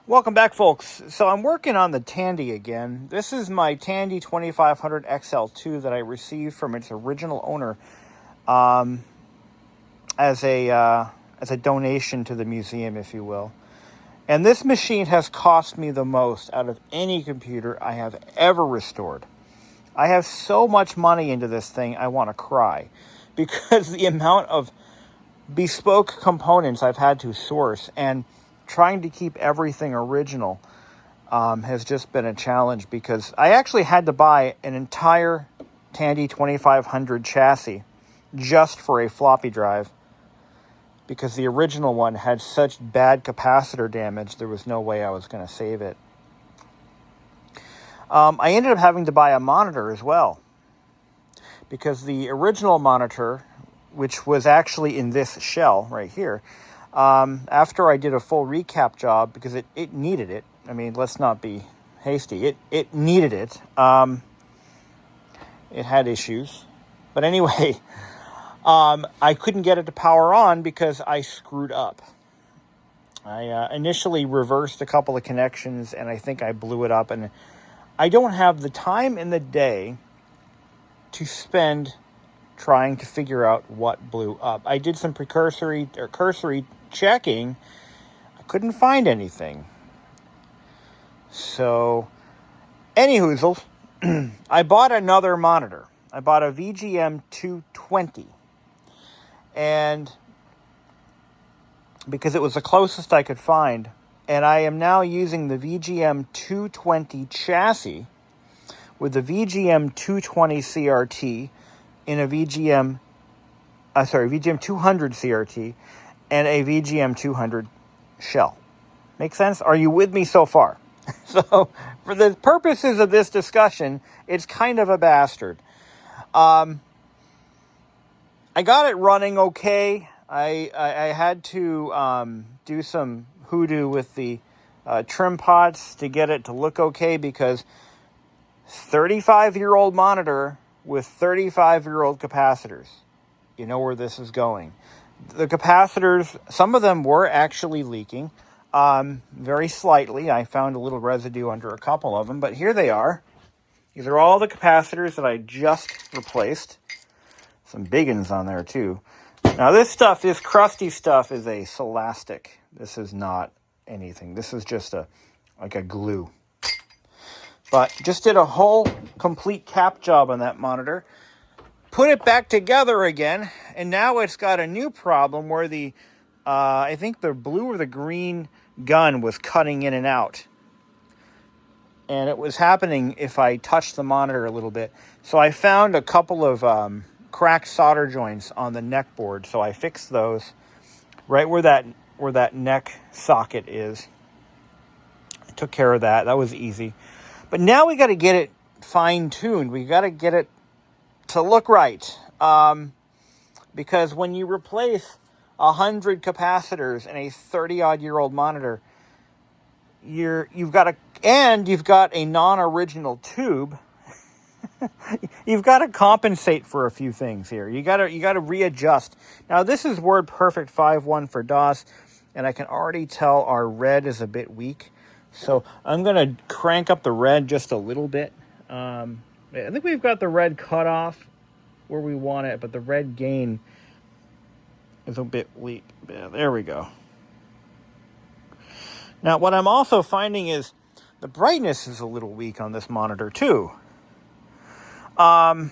Welcome back, folks. So I'm working on the Tandy again. This is my Tandy 2500 XL2 that I received from its original owner as a donation to the museum, if you will. And this machine has cost me the most out of any computer I have ever restored. I have so much money into this thing, I want to cry. Because the amount of bespoke components I've had to source and trying to keep everything original has just been a challenge, because I actually had to buy an entire Tandy 2500 chassis just for a floppy drive, because the original one had such bad capacitor damage, there was no way I was going to save it. I ended up having to buy a monitor as well, because the original monitor, which was actually in this shell right here, after I did a full recap job, because it needed it. I mean, let's not be hasty. It needed it. It had issues. But anyway, I couldn't get it to power on because I screwed up. I initially reversed a couple of connections, and I think I blew it up. And I don't have the time in the day to spend trying to figure out what blew up. I did some cursory checking. I couldn't find anything. So, anywhoozles, I bought another monitor. I bought a VGM-200. And because it was the closest I could find. And I am now using the VGM-220 chassis with the VGM-220 CRT in a VGM-200 CRT and a VGM-200 shell. Make sense? Are you with me so far? So, for the purposes of this discussion, it's kind of a bastard. I got it running okay. I had to do some hoodoo with the trim pots to get it to look okay, because 35-year-old monitor with 35-year-old capacitors. You know where this is going. The capacitors, some of them were actually leaking, very slightly. I found a little residue under a couple of them, but here they are. These are all the capacitors that I just replaced. Some big ones on there too. Now this crusty stuff is a Celastic. This is not anything. This is just like a glue. But just did a whole complete cap job on that monitor. Put it back together again, and now it's got a new problem where the, I think the blue or the green gun was cutting in and out. And it was happening if I touched the monitor a little bit. So I found a couple of cracked solder joints on the neck board. So I fixed those right where that neck socket is. I took care of that. That was easy. But now we got to get it fine-tuned. We got to get it to look right. Because when you replace 100 capacitors in a 30-odd-year-old monitor, you've got a non-original tube. You've got to compensate for a few things here. You got to readjust. Now this is WordPerfect 5.1 for DOS, and I can already tell our red is a bit weak. So I'm going to crank up the red just a little bit. I think we've got the red cut off where we want it, but the red gain is a bit weak. Yeah, there we go. Now, what I'm also finding is the brightness is a little weak on this monitor, too. Now,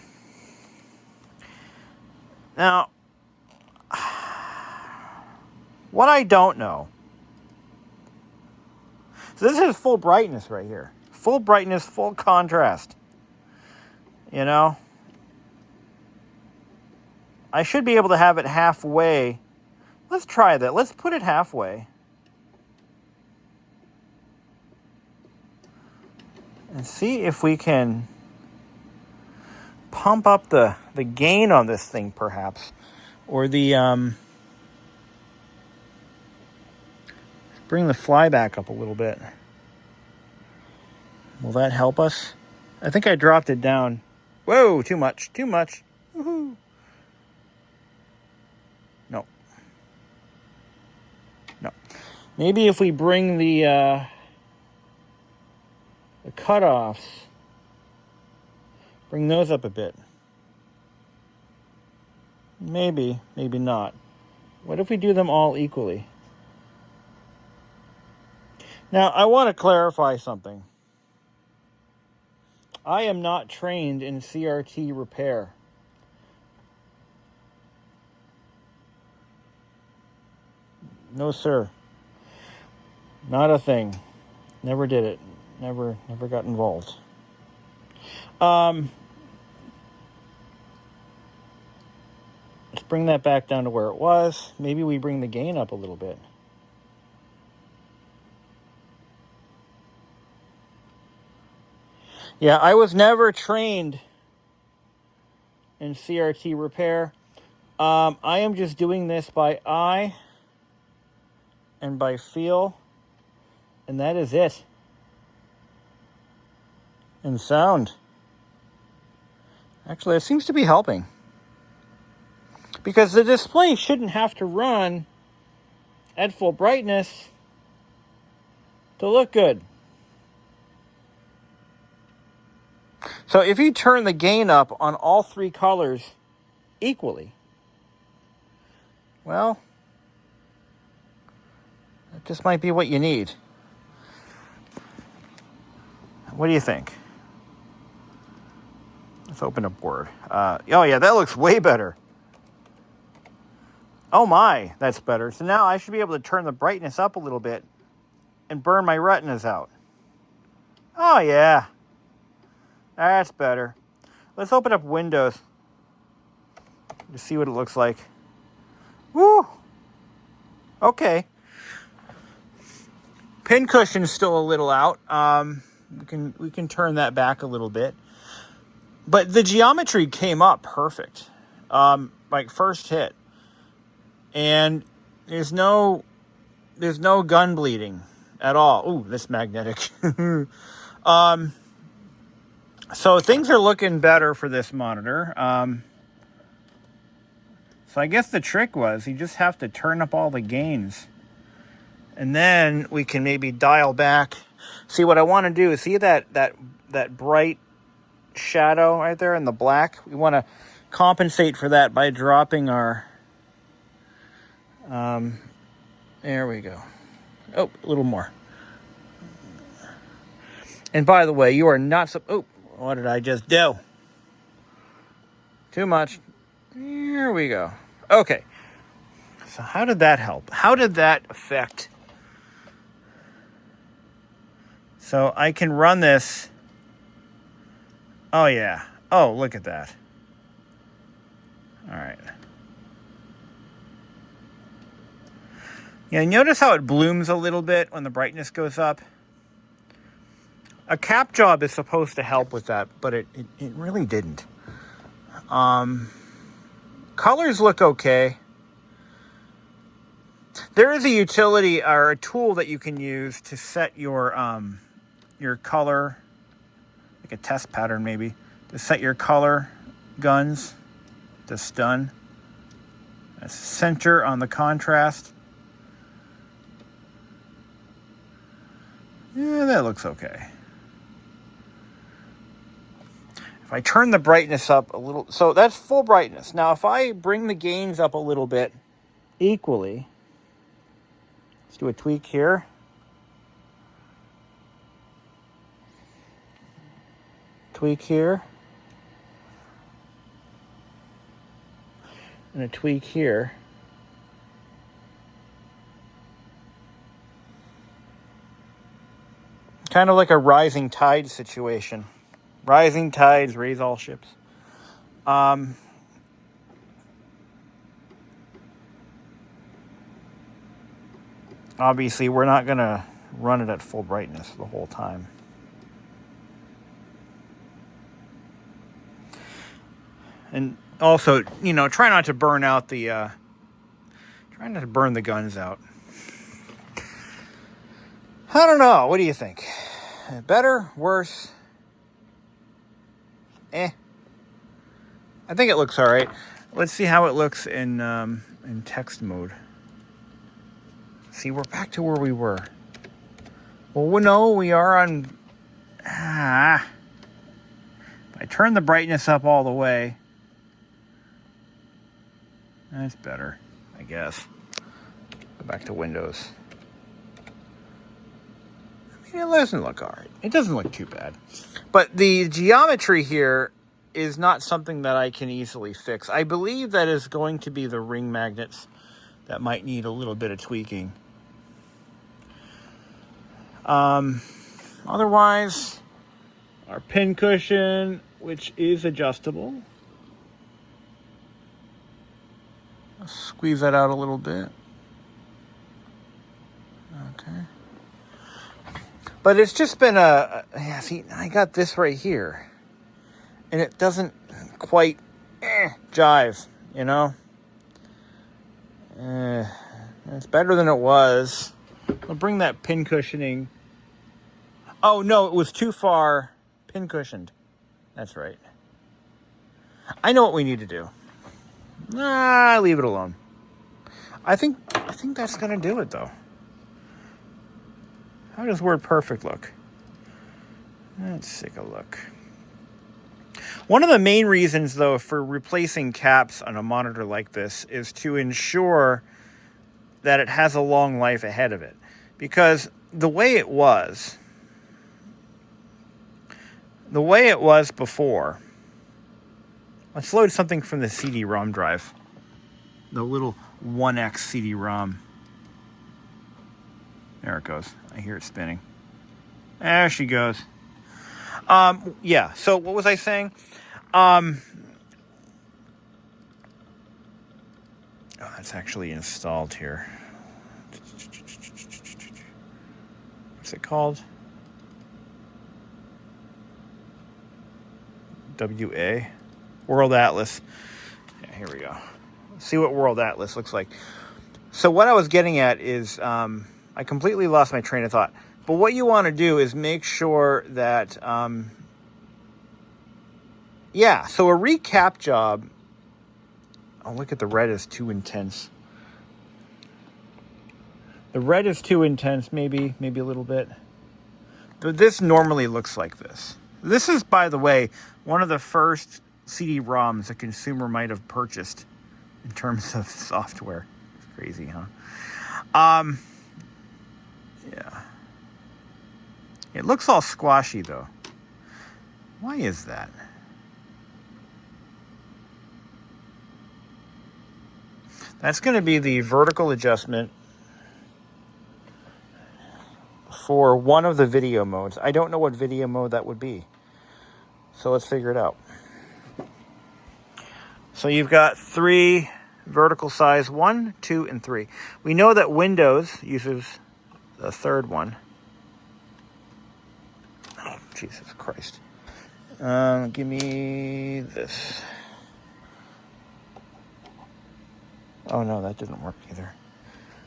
what I don't know. So this is full brightness right here. Full brightness, full contrast. You know? I should be able to have it halfway. Let's try that. Let's put it halfway. And see if we can pump up the gain on this thing, perhaps. Or the, bring the fly back up a little bit. Will that help us? I think I dropped it down. Whoa, too much. Woohoo. No. Maybe if we bring the the cutoffs, bring those up a bit. Maybe, maybe not. What if we do them all equally? Now, I want to clarify something. I am not trained in CRT repair. No, sir. Not a thing. Never did it. Never got involved. Let's bring that back down to where it was. Maybe we bring the gain up a little bit. Yeah, I was never trained in CRT repair. I am just doing this by eye and by feel, and that is it. And sound. Actually, it seems to be helping. Because the display shouldn't have to run at full brightness to look good. So if you turn the gain up on all three colors equally, well, that just might be what you need. What do you think? Let's open up Word. Oh yeah, that looks way better. Oh my, that's better. So now I should be able to turn the brightness up a little bit and burn my retinas out. Oh yeah, that's better. Let's open up Windows to see what it looks like. Woo! Okay. Pincushion's still a little out. We can turn that back a little bit. But the geometry came up perfect. Like first hit. And there's no gun bleeding at all. Ooh, this magnetic. So things are looking better for this monitor. So I guess the trick was you just have to turn up all the gains. And then we can maybe dial back. See, what I want to do is see that bright shadow right there in the black. We want to compensate for that by dropping our... there we go. Oh, a little more. And by the way, you are not... Oh, what did I just do? Too much. Here we go. Okay. So how did that help? How did that affect? So I can run this. Oh, yeah. Oh, look at that. All right. Yeah, notice how it blooms a little bit when the brightness goes up. A cap job is supposed to help with that, but it really didn't. Colors look okay. There is a utility or a tool that you can use to set your color, like a test pattern maybe, to set your color guns to stun. That's center on the contrast. Yeah, that looks okay. If I turn the brightness up a little, so that's full brightness. Now, if I bring the gains up a little bit equally, let's do a tweak here. Tweak here. And a tweak here. Kind of like a rising tide situation. Rising tides raise all ships. Obviously, we're not going to run it at full brightness the whole time. And also, try not to burn out the... try not to burn the guns out. I don't know. What do you think? Better? Worse? I think it looks all right. Let's see how it looks in text mode. See, we're back to where we were. Well, no, we are on I turn the brightness up all the way. That's better, I guess. Go back to Windows. I mean, it doesn't look all right. It doesn't look too bad. But the geometry here is not something that I can easily fix. I believe that is going to be the ring magnets that might need a little bit of tweaking. Otherwise, our pin cushion, which is adjustable. I'll squeeze that out a little bit. Okay. But it's just been yeah, see, I got this right here. And it doesn't quite jive, you know? It's better than it was. I'll bring that pin cushioning. Oh, no, it was too far pin cushioned. That's right. I know what we need to do. Leave it alone. I think that's going to do it, though. How does Word Perfect look? Let's take a look. One of the main reasons, though, for replacing caps on a monitor like this is to ensure that it has a long life ahead of it. Because the way it was before, let's load something from the CD-ROM drive. The little 1X CD-ROM. There it goes. I hear it spinning. There she goes. Yeah, so what was I saying? It's actually installed here. What's it called? WA? World Atlas. Yeah, here we go. Let's see what World Atlas looks like. So what I was getting at is, I completely lost my train of thought. But what you want to do is make sure that, yeah, so a recap job. Oh, look at the red is too intense. The red is too intense, maybe a little bit. But this normally looks like this. This is, by the way, one of the first CD-ROMs a consumer might have purchased in terms of software. It's crazy, huh? Yeah. It looks all squashy, though. Why is that? That's going to be the vertical adjustment for one of the video modes. I don't know what video mode that would be. So let's figure it out. So you've got 3 vertical size, 1, 2, and 3. We know that Windows uses the third one. Oh, Jesus Christ. Give me this. Oh, no, that didn't work either.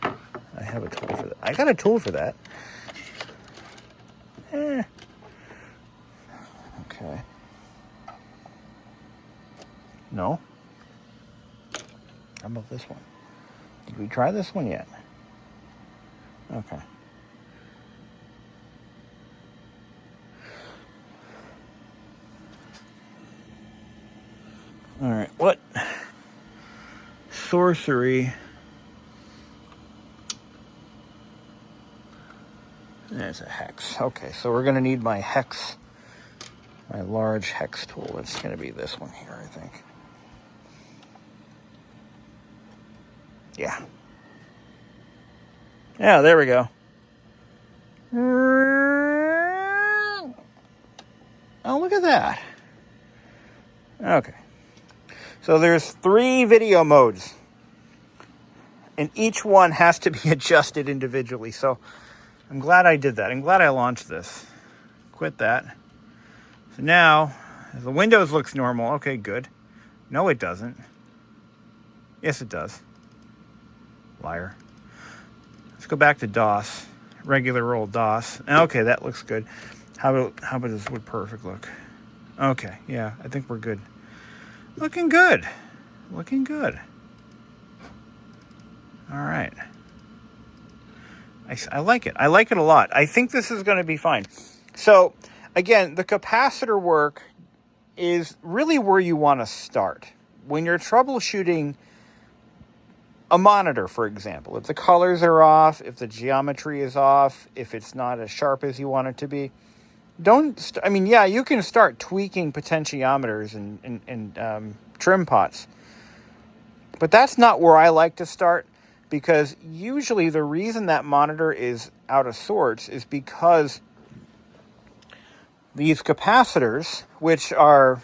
I have a tool for that. I got a tool for that. Okay. No. How about this one? Did we try this one yet? Okay. All right. What? Sorcery. There's a hex. Okay, so we're going to need my hex, my large hex tool. It's going to be this one here, I think. Yeah. Yeah, there we go. Oh, look at that. Okay. So there's 3 video modes. And each one has to be adjusted individually. So I'm glad I did that. I'm glad I launched this. Quit that. So now, the Windows looks normal. Okay, good. No, it doesn't. Yes, it does. Liar. Let's go back to DOS. Regular old DOS. Okay, that looks good. How about this Word Perfect look? Okay, yeah, I think we're good. Looking good. Looking good. All right. I like it. I like it a lot. I think this is going to be fine. So again, the capacitor work is really where you want to start. When you're troubleshooting a monitor, for example, if the colors are off, if the geometry is off, if it's not as sharp as you want it to be, you can start tweaking potentiometers and trim pots. But that's not where I like to start, because usually the reason that monitor is out of sorts is because these capacitors, which are,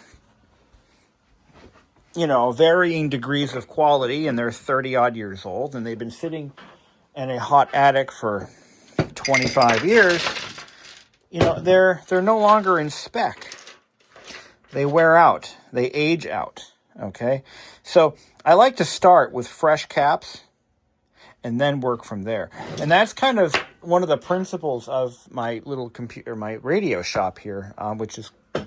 varying degrees of quality, and they're 30 odd years old, and they've been sitting in a hot attic for 25 years, they're no longer in spec. They wear out, they age out. Okay, so I like to start with fresh caps and then work from there. And that's kind of one of the principles of my little computer, my radio shop here, which is, I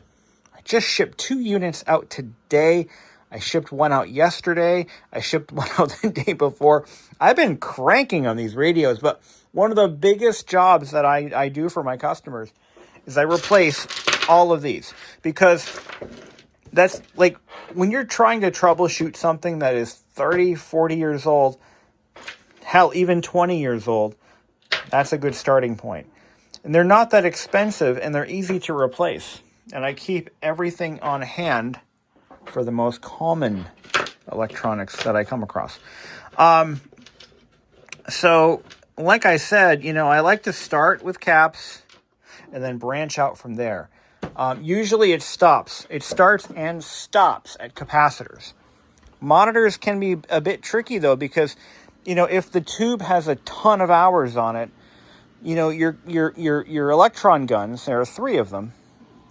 just shipped 2 units out today. I shipped one out yesterday. I shipped one out the day before. I've been cranking on these radios, but one of the biggest jobs that I do for my customers is I replace all of these, because that's like when you're trying to troubleshoot something that is 30, 40 years old, hell, even 20 years old, that's a good starting point. And they're not that expensive, and they're easy to replace. And I keep everything on hand for the most common electronics that I come across. So, like I said, I like to start with caps and then branch out from there. Usually it starts and stops at capacitors. Monitors can be a bit tricky, though, because, if the tube has a ton of hours on it, your electron guns, there are 3 of them,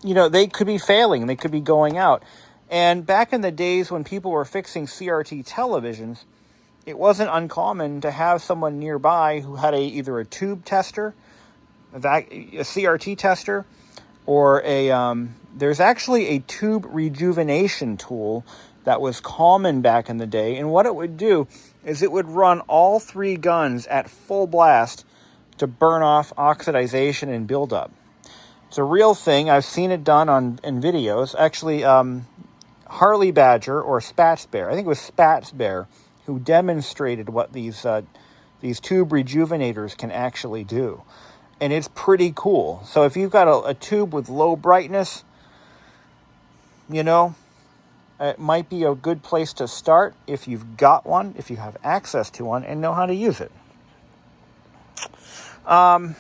they could be failing, they could be going out. And back in the days when people were fixing CRT televisions, it wasn't uncommon to have someone nearby who had either a tube tester, a CRT tester, or there's actually a tube rejuvenation tool that was common back in the day. And what it would do is it would run all 3 guns at full blast to burn off oxidization and buildup. It's a real thing. I've seen it done in videos. Actually, Harley Badger or Spats Bear, I think it was Spats Bear, who demonstrated what these tube rejuvenators can actually do. And it's pretty cool. So if you've got a tube with low brightness, it might be a good place to start if you've got one, if you have access to one and know how to use it. But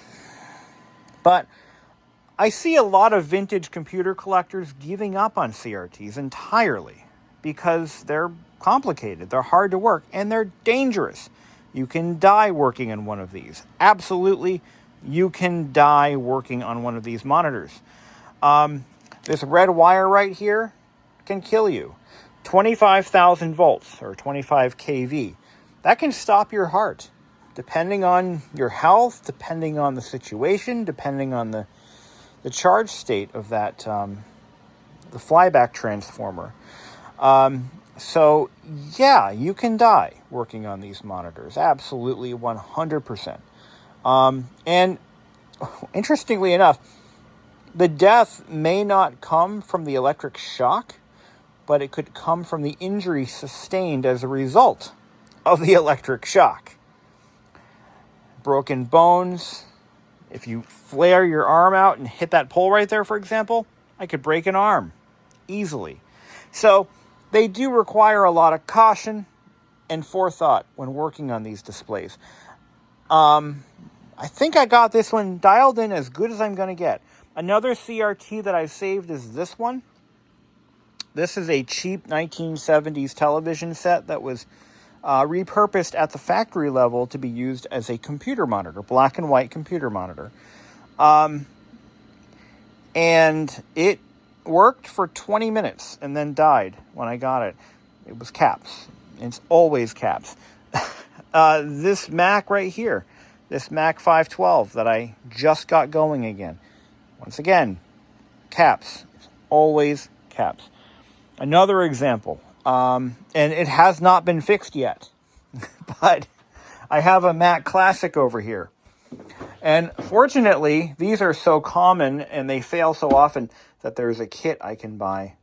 I see a lot of vintage computer collectors giving up on CRTs entirely because they're complicated, they're hard to work, and they're dangerous. You can die working on one of these. Absolutely, you can die working on one of these monitors. This red wire right here can kill you. 25,000 volts or 25 kV. That can stop your heart, depending on your health, depending on the situation, depending on the charge state of that, the flyback transformer. So, yeah, you can die working on these monitors. Absolutely, 100%. And interestingly enough, the death may not come from the electric shock, but it could come from the injury sustained as a result of the electric shock. Broken bones. If you flare your arm out and hit that pole right there, for example, I could break an arm easily. So they do require a lot of caution and forethought when working on these displays. I think I got this one dialed in as good as I'm going to get. Another CRT that I've saved is this one. This is a cheap 1970s television set that was repurposed at the factory level to be used as a computer monitor, black and white computer monitor. And it worked for 20 minutes and then died when I got it. It was caps. It's always caps. This Mac right here, this Mac 512 that I just got going again. Once again, caps. It's always caps. Another example, and it has not been fixed yet, but I have a Mac Classic over here. And fortunately, these are so common and they fail so often that there's a kit I can buy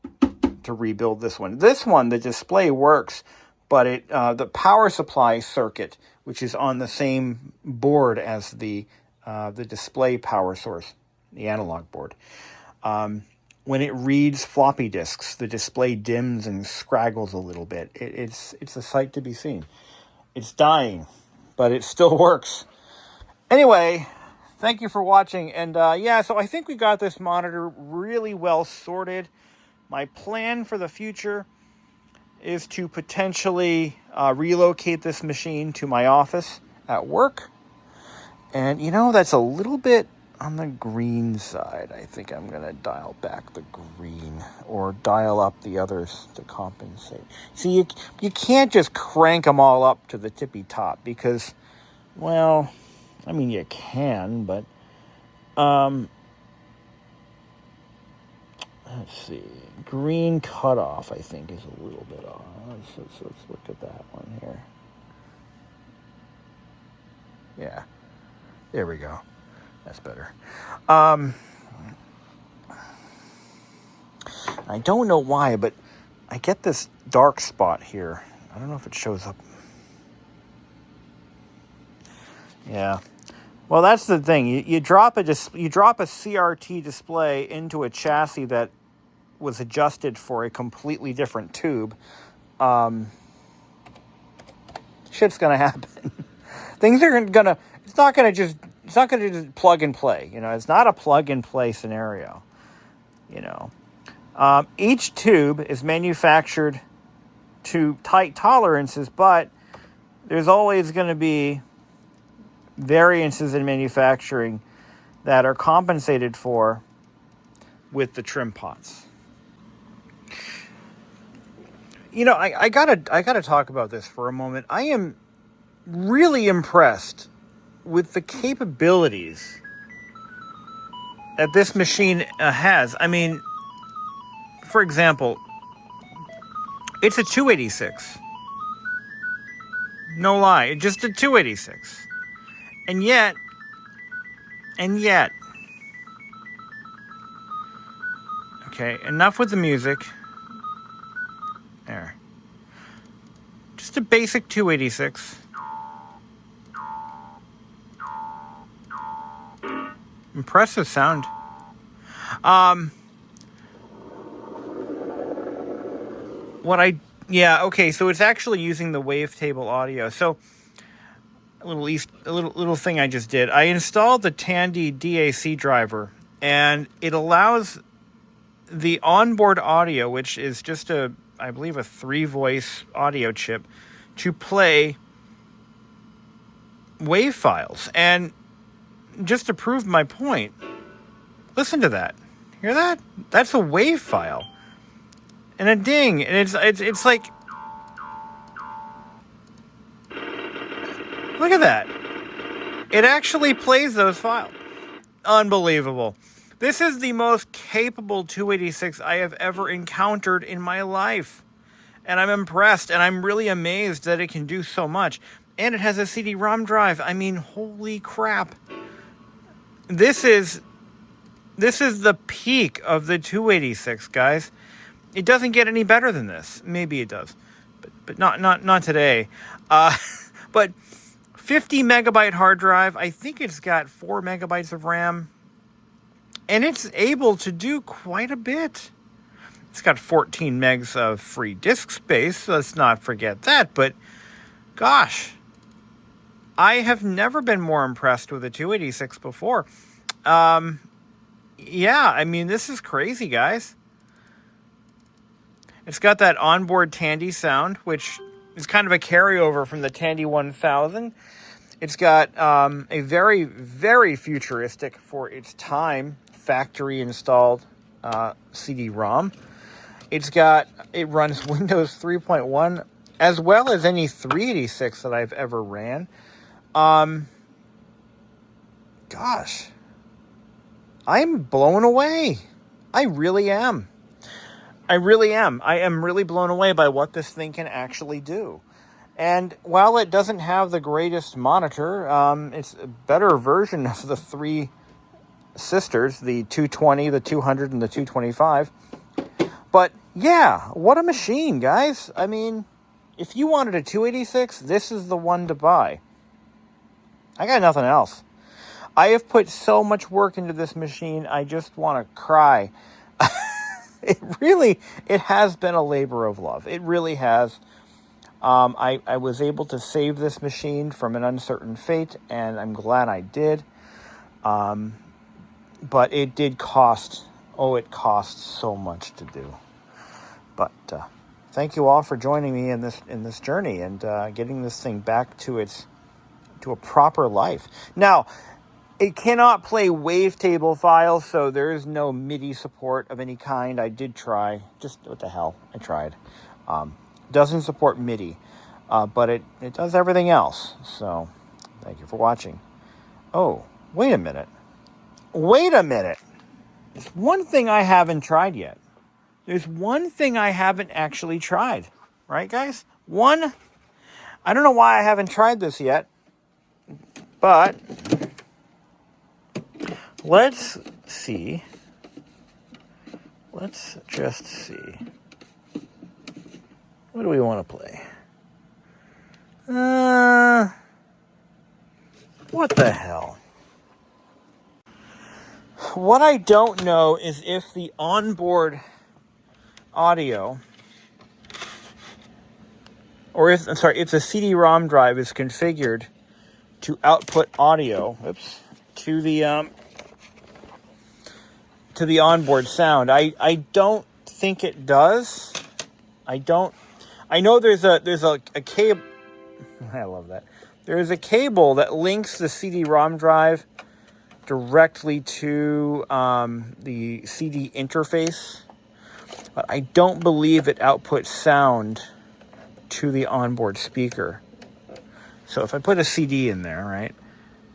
to rebuild this one. This one, the display works, but the power supply circuit, which is on the same board as the display power source, the analog board, when it reads floppy disks, the display dims and scraggles a little bit. It's a sight to be seen. It's dying, but it still works. Anyway, thank you for watching. And yeah, so I think we got this monitor really well sorted. My plan for the future is to potentially relocate this machine to my office at work. And you know, that's a little bit on the green side. I think I'm going to dial back the green or dial up the others to compensate. See, you can't just crank them all up to the tippy top because, well, I mean, you can, but let's see. Green cutoff, I think, is a little bit off. Let's look at that one here. Yeah. There we go. That's better. I don't know why, but I get this dark spot here. I don't know if it shows up. Yeah. Well, that's the thing. You drop a CRT display into a chassis that was adjusted for a completely different tube. Shit's gonna happen. Things are gonna. It's not gonna just plug and play. You know, it's not a plug and play scenario. You know, each tube is manufactured to tight tolerances, but there's always going to be variances in manufacturing that are compensated for with the trim pots. You know, I gotta talk about this for a moment. I am really impressed with the capabilities that this machine has. I mean, for example, it's a 286. No lie, just a 286. And yet, okay, enough with the music. There. Just a basic 286. Impressive sound. Okay, so it's actually using the wavetable audio. So a little thing I just did. I installed the Tandy DAC driver, and it allows the onboard audio, which is just I believe a 3-voice audio chip, to play wave files. And just to prove my point, listen to that. Hear that? That's a wave file. And a ding. And it's like, look at that. It actually plays those files. Unbelievable. This is the most capable 286 I have ever encountered in my life. And I'm impressed, and I'm really amazed that it can do so much. And it has a CD-ROM drive. I mean, holy crap. This is the peak of the 286, guys. It doesn't get any better than this. Maybe it does, but not today. But 50 megabyte hard drive. I think it's got 4 megabytes of RAM. And it's able to do quite a bit. It's got 14 megs of free disk space. Let's not forget that. But gosh, I have never been more impressed with a 286 before. Yeah, I mean, this is crazy, guys. It's got that onboard Tandy sound, which is kind of a carryover from the Tandy 1000. It's got a very, very futuristic for its time factory installed CD-ROM. It runs Windows 3.1 as well as any 386 that I've ever ran. Gosh, I'm blown away. I really am. I am really blown away by what this thing can actually do. And while it doesn't have the greatest monitor, it's a better version of the three sisters, the 220, the 200, and the 225. But yeah, what a machine, guys. I mean, if you wanted a 286, this is the one to buy. I got nothing else. I have put so much work into this machine, I just want to cry. It has been a labor of love. It really has. I was able to save this machine from an uncertain fate, and I'm glad I did. But it did cost. Oh, it cost so much to do. But thank you all for joining me in this journey and getting this thing back to a proper life. Now, it cannot play wavetable files, so there is no MIDI support of any kind. I did try. Just what the hell? I tried. Doesn't support MIDI, but it does everything else. So, thank you for watching. Oh, wait a minute. There's one thing I haven't tried yet. There's one thing I haven't actually tried. Right, guys? One. I don't know why I haven't tried this yet, but let's see. Let's just see. What do we want to play? What the hell? What I don't know is if the onboard audio, or if the CD-ROM drive is configured to output audio, to the onboard sound. I don't think it does. I know there's a cable. I love that. There's a cable that links the CD-ROM drive directly to the CD interface, but I don't believe it outputs sound to the onboard speaker. So if I put a CD in there, right,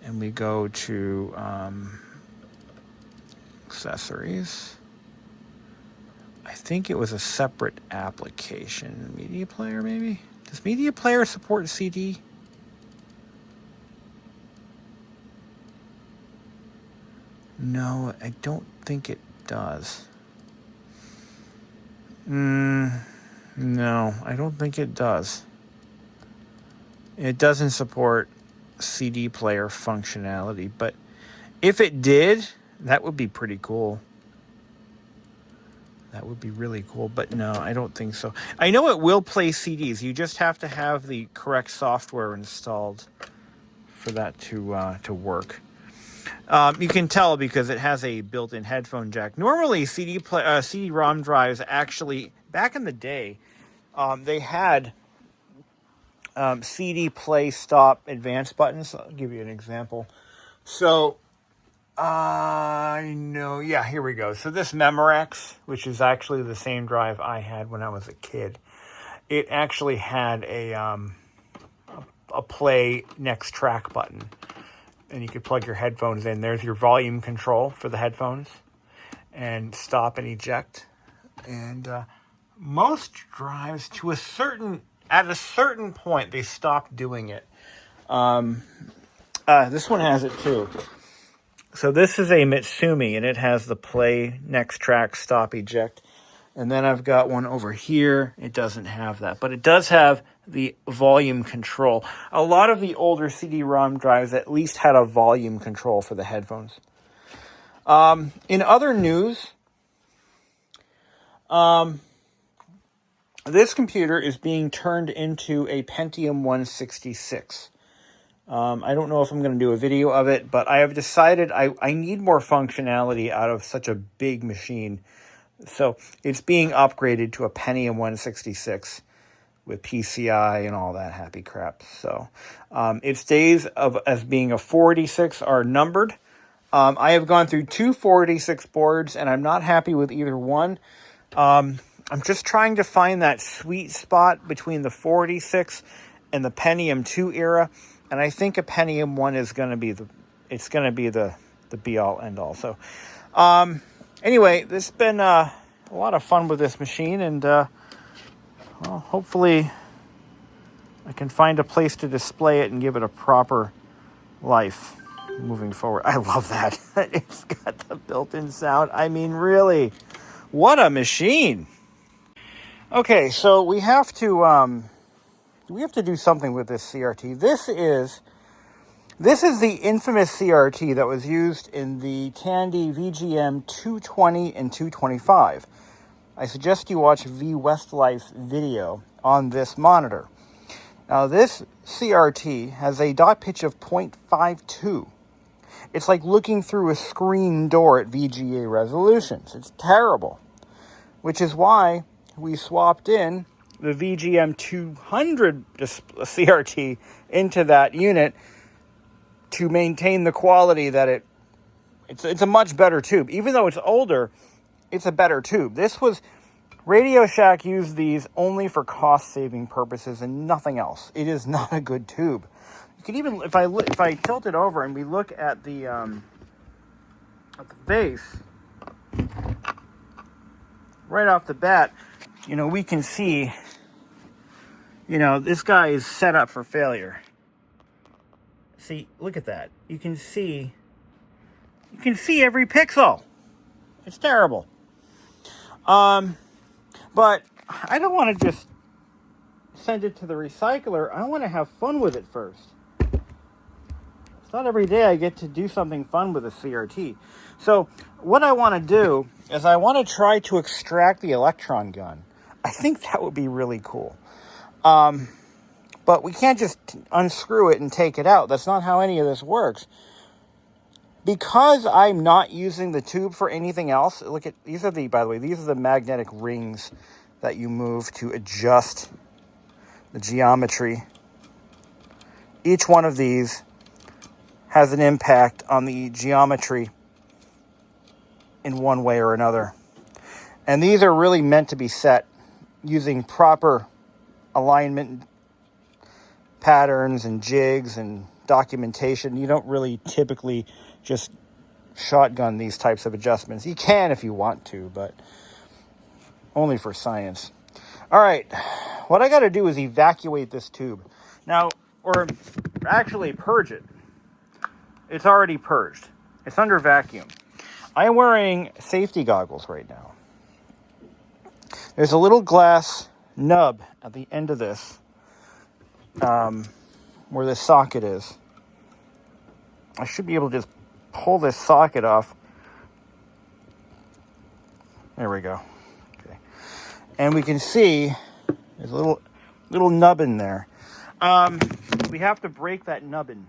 and we go to accessories, I think it was a separate application. Media player, maybe? Does media player support CD? No, I don't think it does. No, I don't think it does. It doesn't support CD player functionality, but if it did, that would be pretty cool. That would be really cool, but no, I don't think so. I know it will play CDs. You just have to have the correct software installed for that to work. You can tell because it has a built-in headphone jack. Normally, CD-ROM drives actually, back in the day, they had CD play stop advanced buttons. I'll give you an example. So, I know, yeah, here we go. So this Memorex, which is actually the same drive I had when I was a kid, it actually had a play next track button. And you could plug your headphones in. There's your volume control for the headphones. And stop and eject. And most drives, at a certain point, they stopped doing it. This one has it too. So this is a Mitsumi, and it has the play, next track, stop, eject. And then I've got one over here. It doesn't have that, but it does have the volume control. A lot of the older CD-ROM drives at least had a volume control for the headphones. In other news, this computer is being turned into a Pentium 166. I don't know if I'm going to do a video of it, but I have decided I need more functionality out of such a big machine. So it's being upgraded to a Pentium 166 with PCI and all that happy crap. So its days as being a 486 are numbered. I have gone through two 486 boards, and I'm not happy with either one. I'm just trying to find that sweet spot between the 486 and the Pentium 2 era. And I think a Pentium 1 is going to be the be-all, end-all. So, anyway, this has been a lot of fun with this machine. And, well, hopefully I can find a place to display it and give it a proper life moving forward. I love that. It's got the built-in sound. I mean, really, what a machine. Okay, so we have to do something with this CRT. This is the infamous CRT that was used in the Tandy VGM-220 and 225. I suggest you watch V Westlife's video on this monitor. Now, this CRT has a dot pitch of 0.52. It's like looking through a screen door at VGA resolutions. It's terrible, which is why we swapped in the VGM-200 CRT into that unit to maintain the quality that it's a much better tube. Even though it's older, it's a better tube. Radio Shack used these only for cost-saving purposes and nothing else. It is not a good tube. You can even, if I tilt it over and we look at the base, right off the bat, we can see, this guy is set up for failure. See, look at that. You can see every pixel. It's terrible. But I don't want to just send it to the recycler. I want to have fun with it first. It's not every day I get to do something fun with a CRT. So what I want to do is I want to try to extract the electron gun. I think that would be really cool. But we can't just unscrew it and take it out. That's not how any of this works. Because I'm not using the tube for anything else, look at, these are the magnetic rings that you move to adjust the geometry. Each one of these has an impact on the geometry in one way or another. And these are really meant to be set using proper alignment patterns and jigs and documentation. You don't really typically just shotgun these types of adjustments. You can if you want to, but only for science. All right, what I got to do is evacuate this tube. Now, or actually purge it. It's already purged. It's under vacuum. I'm wearing safety goggles right now. There's a little glass nub at the end of this, where the socket is. I should be able to just pull this socket off. There we go. Okay. And we can see there's a little nub in there. We have to break that nub. And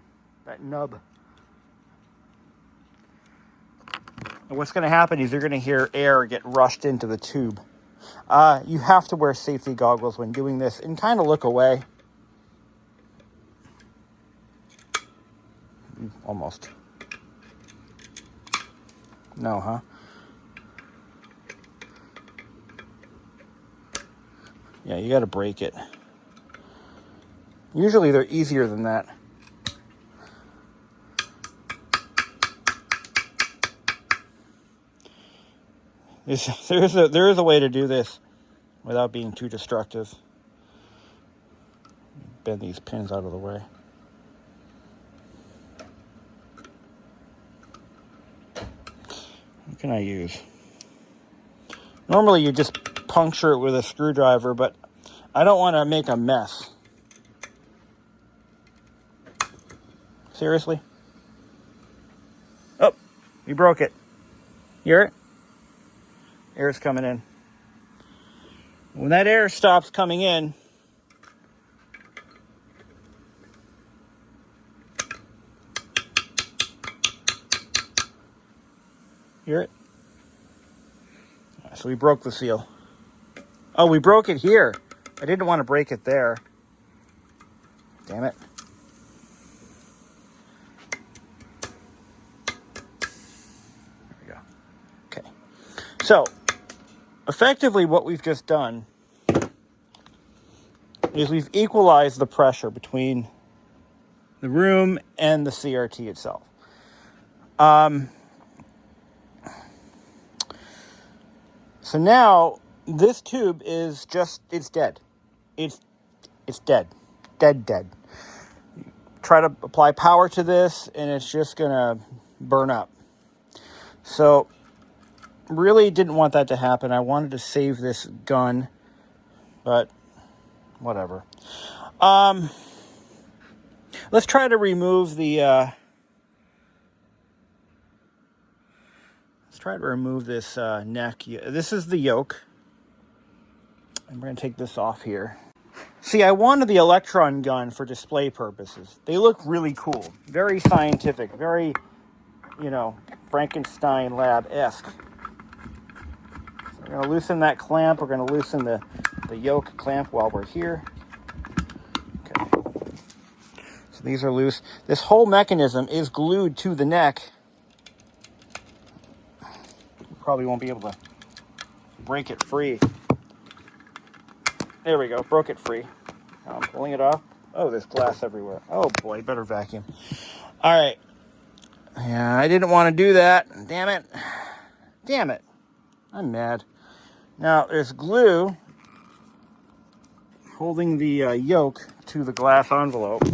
what's going to happen is you're going to hear air get rushed into the tube. You have to wear safety goggles when doing this and kind of look away. Almost. No, huh? Yeah, you got to break it. Usually they're easier than that. There is a way to do this without being too destructive. Bend these pins out of the way. What can I use? Normally you just puncture it with a screwdriver, but I don't want to make a mess. Seriously? Oh, we broke it. Hear it? Air's coming in. When that air stops coming in, hear it? So we broke the seal. Oh, we broke it here. I didn't want to break it there. Damn it. There we go. Okay. So, effectively what we've just done is we've equalized the pressure between the room and the CRT itself. So now this tube is just, it's dead. It's dead. dead. Try to apply power to this, and it's just going to burn up. So, really didn't want that to happen. I wanted to save this gun, but whatever. Let's try to remove the... let's try to remove this neck. This is the yoke. And we're going to take this off here. See, I wanted the electron gun for display purposes. They look really cool. Very scientific. Very, Frankenstein lab-esque. So we're going to loosen that clamp. We're going to loosen the yoke clamp while we're here. Okay. So these are loose. This whole mechanism is glued to the neck. You probably won't be able to break it free. There we go, broke it free. Now I'm pulling it off. Oh, there's glass everywhere. Oh boy, better vacuum. All right. Yeah, I didn't want to do that. Damn it. I'm mad. Now, there's glue holding the yoke to the glass envelope.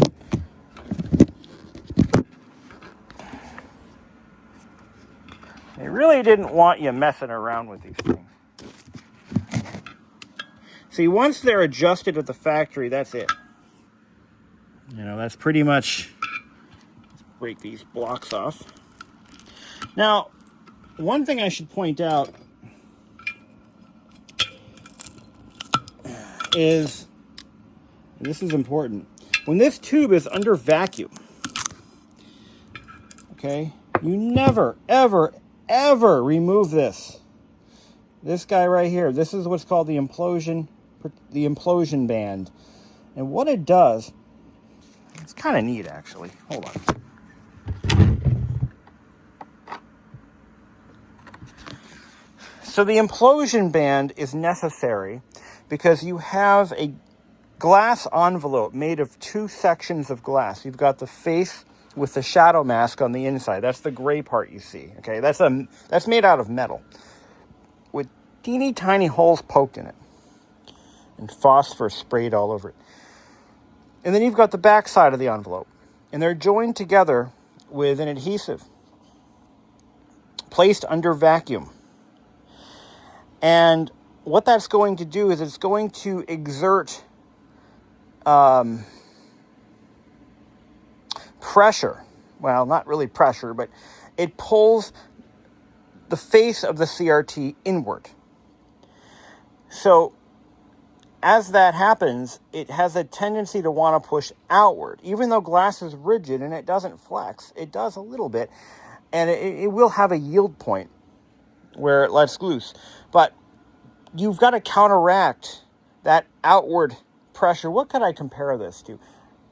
They really didn't want you messing around with these things. See, once they're adjusted at the factory, that's it. That's pretty much... Let's break these blocks off. Now, one thing I should point out is, and this is important, when this tube is under vacuum, okay, you never, ever, ever remove this. This guy right here, this is what's called the implosion band. And what it does, it's kind of neat actually. Hold on. So the implosion band is necessary because you have a glass envelope made of two sections of glass. You've got the face with the shadow mask on the inside. That's the gray part you see. Okay, that's made out of metal with teeny tiny holes poked in it and phosphorus sprayed all over it. And then you've got the back side of the envelope, and they're joined together with an adhesive placed under vacuum. And what that's going to do is it's going to exert pressure. Well, not really pressure, but it pulls the face of the CRT inward. So as that happens, it has a tendency to want to push outward. Even though glass is rigid and it doesn't flex, it does a little bit. And it will have a yield point where it lets loose. But you've got to counteract that outward pressure. What could I compare this to?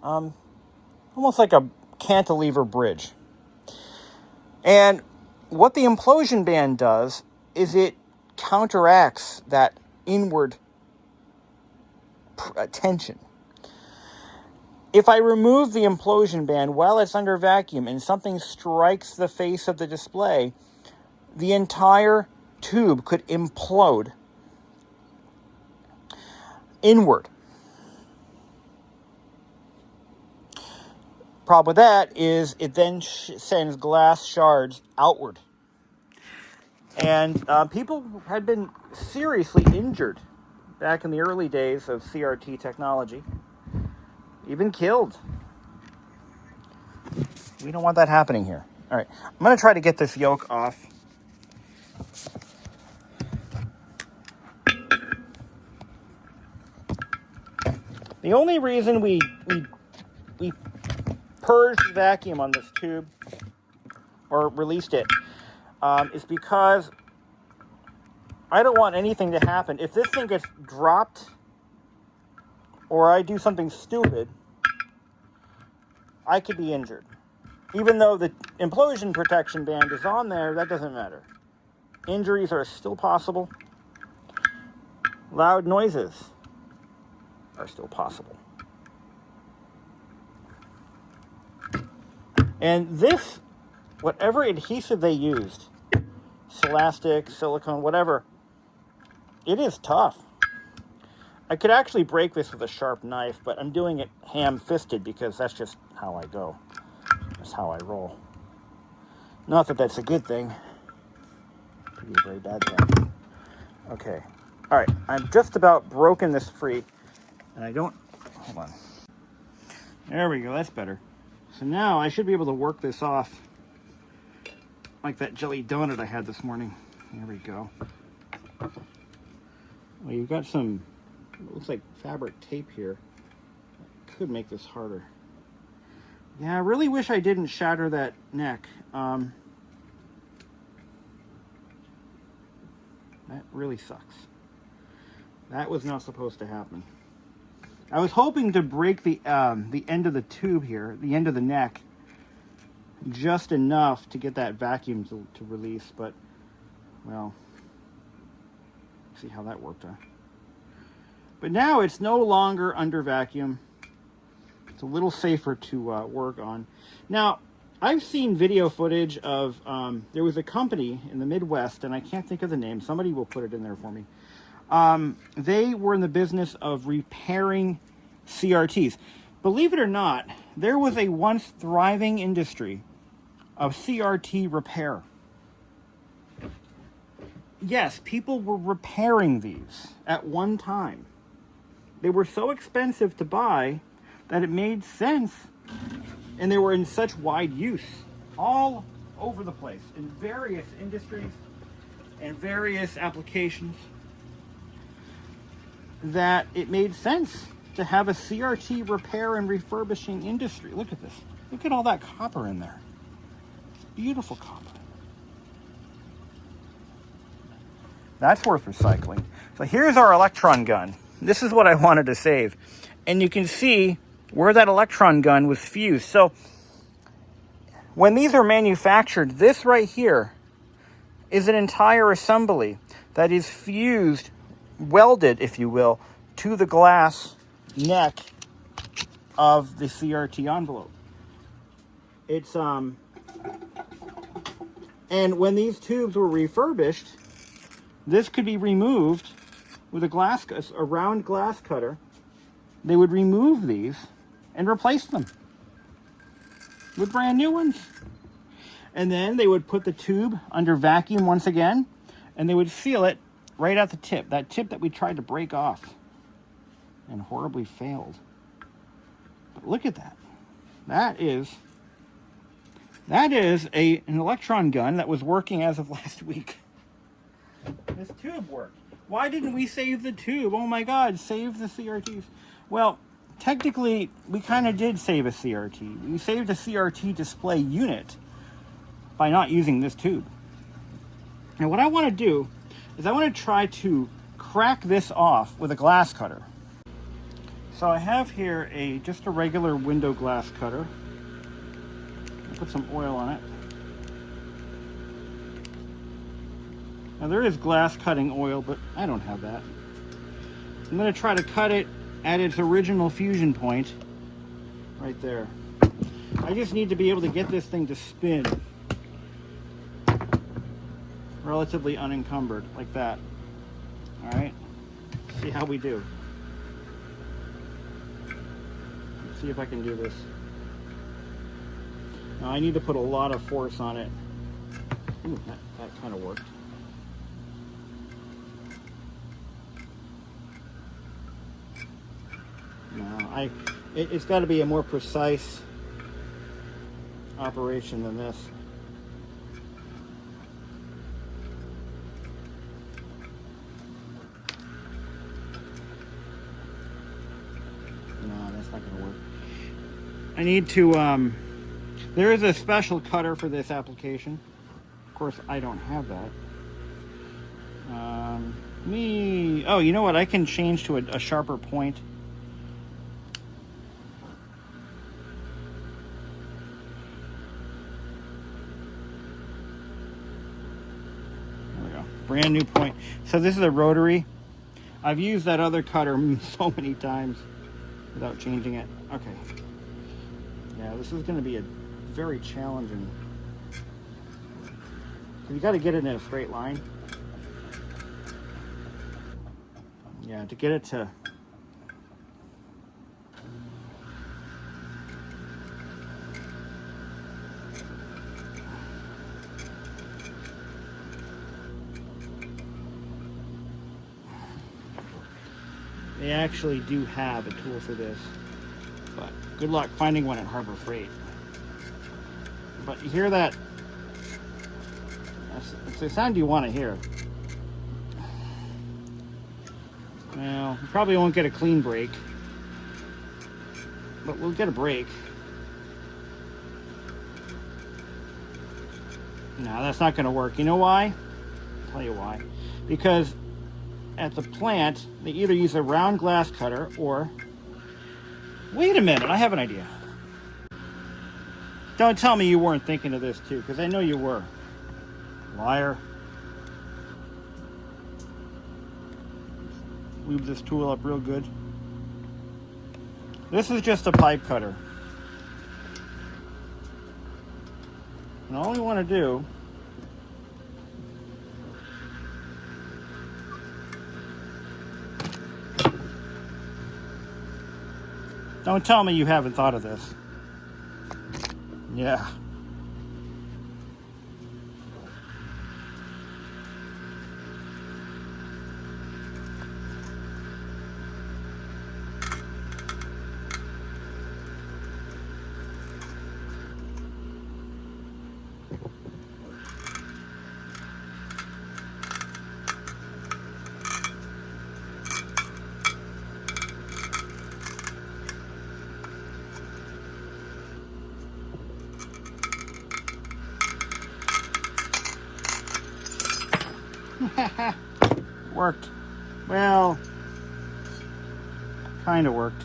Almost like a cantilever bridge. And what the implosion band does is it counteracts that inward tension. If I remove the implosion band while it's under vacuum and something strikes the face of the display, the entire tube could implode inward. Problem with that is it then sends glass shards outward. And people had been seriously injured back in the early days of CRT technology. Even killed. We don't want that happening here. All right, I'm going to try to get this yoke off. The only reason we purged vacuum on this tube, or released it, is because I don't want anything to happen. If this thing gets dropped, or I do something stupid, I could be injured. Even though the implosion protection band is on there, that doesn't matter. Injuries are still possible. Loud noises are still possible. And this, whatever adhesive they used, Celastic, silicone, whatever, it is tough. I could actually break this with a sharp knife, but I'm doing it ham-fisted because that's just how I go. That's how I roll. Not that that's a good thing. It could be a very bad thing. Okay. All right. I'm just about broken this free. And I don't... Hold on. There we go. That's better. So now I should be able to work this off like that jelly donut I had this morning. There we go. Well, you've got some... It looks like fabric tape here. Could make this harder. Yeah, I really wish I didn't shatter that neck. That really sucks. That was not supposed to happen. I was hoping to break the end of the tube here, the end of the neck, just enough to get that vacuum to release, but, well, see how that worked out. But now it's no longer under vacuum. It's a little safer to work on. Now, I've seen video footage of, there was a company in the Midwest, and I can't think of the name. Somebody will put it in there for me. They were in the business of repairing CRTs. Believe it or not, there was a once thriving industry of CRT repair. Yes, people were repairing these at one time. They were so expensive to buy that it made sense, and they were in such wide use all over the place in various industries and various applications that it made sense to have a CRT repair and refurbishing industry. Look at this. Look at all that copper in there. It's beautiful copper. That's worth recycling. So here's our electron gun. This is what I wanted to save. And you can see where that electron gun was fused. So when these are manufactured, this right here is an entire assembly that is fused, welded, if you will, to the glass neck of the CRT envelope. It's and when these tubes were refurbished, this could be removed with a round glass cutter. They would remove these and replace them with brand new ones. And then they would put the tube under vacuum once again, and they would seal it right at the tip, that tip that we tried to break off and horribly failed. But look at that. That is an electron gun that was working as of last week. This tube worked. Why didn't we save the tube? Oh my God, save the CRTs. Well, technically, we kind of did save a CRT. We saved a CRT display unit by not using this tube. Now what I want to do is I want to try to crack this off with a glass cutter. So I have here just a regular window glass cutter. I'll put some oil on it. Now there is glass cutting oil, but I don't have that. I'm going to try to cut it at its original fusion point, right there. I just need to be able to get this thing to spin relatively unencumbered, like that. All right, see how we do. Let's see if I can do this. Now I need to put a lot of force on it. Ooh, that kind of worked. No, it's got to be a more precise operation than this. No, that's not going to work. I need to, there is a special cutter for this application. Of course, I don't have that. Oh, you know what? I can change to a sharper point. Brand new point. So this is a rotary. I've used that other cutter so many times without changing it. Okay. Yeah, this is going to be a very challenging. You got to get it in a straight line. Yeah, to get it to They actually do have a tool for this, but good luck finding one at Harbor Freight. But you hear that? That's the sound you want to hear. Well, we probably won't get a clean break, but we'll get a break. No, that's not going to work. You know why? I'll tell you why. Because at the plant, they either use a round glass cutter or... Wait a minute, I have an idea. Don't tell me you weren't thinking of this too, because I know you were. Liar. Lube this tool up real good. This is just a pipe cutter. And all we want to do don't tell me you haven't thought of this. Yeah. Worked. Well, kind of worked.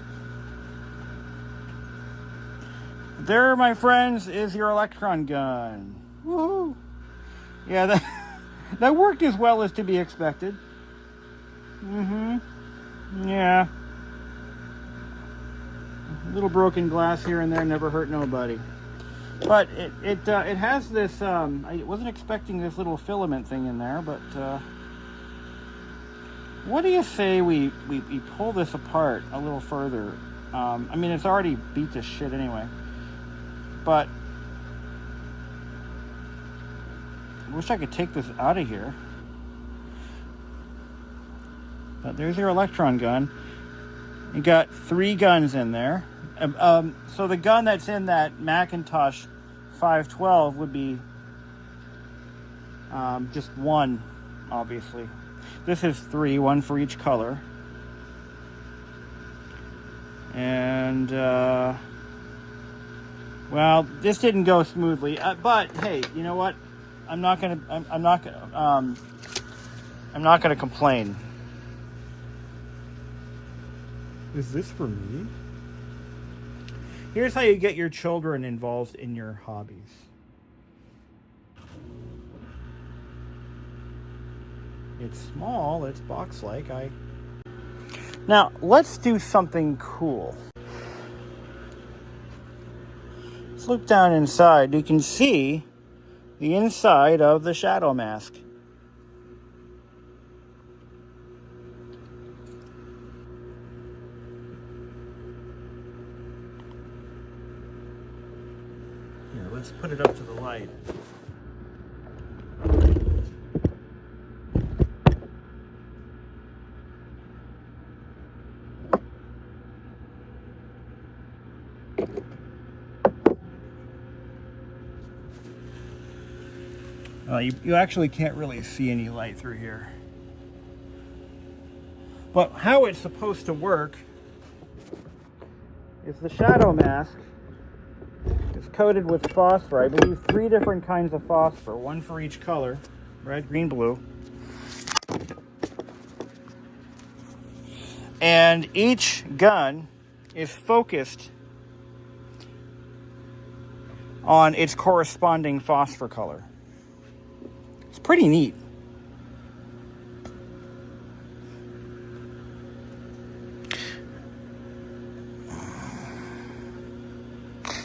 There, my friends, is your electron gun. Woohoo! Yeah, that worked as well as to be expected. Yeah. A little broken glass here and there never hurt nobody. But it has this, I wasn't expecting this little filament thing in there, but what do you say we pull this apart a little further? I mean, it's already beat to shit anyway, but I wish I could take this out of here. But there's your electron gun. You got 3 guns in there. So the gun that's in that Macintosh 512 would be just 1, obviously. This is 3, 1 for each color. And well, this didn't go smoothly, but hey, you know what? I'm not gonna complain. Is this for me? Here's how you get your children involved in your hobbies. It's small, it's box-like. Now, let's do something cool. Let's look down inside. You can see the inside of the shadow mask. Here, let's put it up to the light. You actually can't really see any light through here. But how it's supposed to work is the shadow mask is coated with phosphor. I believe 3 different kinds of phosphor, 1 for each color, red, green, blue. And each gun is focused on its corresponding phosphor color. It's pretty neat.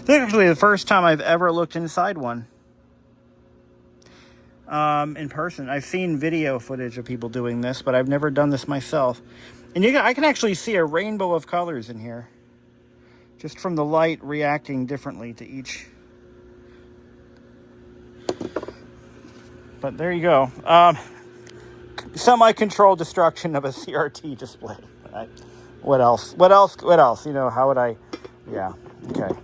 This is actually the first time I've ever looked inside one in person. I've seen video footage of people doing this, but I've never done this myself. And I can actually see a rainbow of colors in here, just from the light reacting differently to each. But there you go. Semi-controlled destruction of a CRT display. What else? What else? What else? You know, how would I? Yeah. Okay.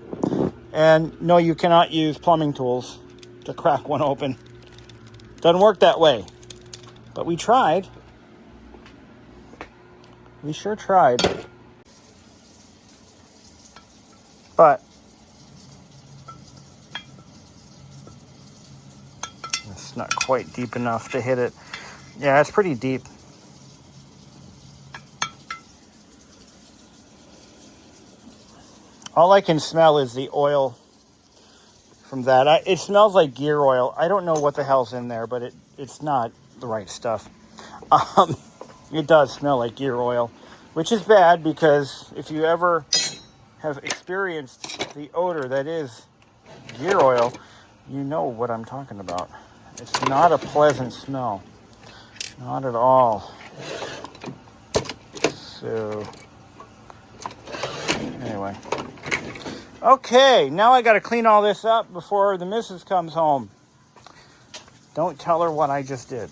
And no, you cannot use plumbing tools to crack one open. Doesn't work that way. But we tried. We sure tried. But it's not quite deep enough to hit it. Yeah, it's pretty deep. All I can smell is the oil from that. It smells like gear oil. I don't know what the hell's in there, but it's not the right stuff. It does smell like gear oil, which is bad because if you ever have experienced the odor that is gear oil, you know what I'm talking about. It's not a pleasant smell. Not at all. So, anyway. Okay, now I got to clean all this up before the missus comes home. Don't tell her what I just did.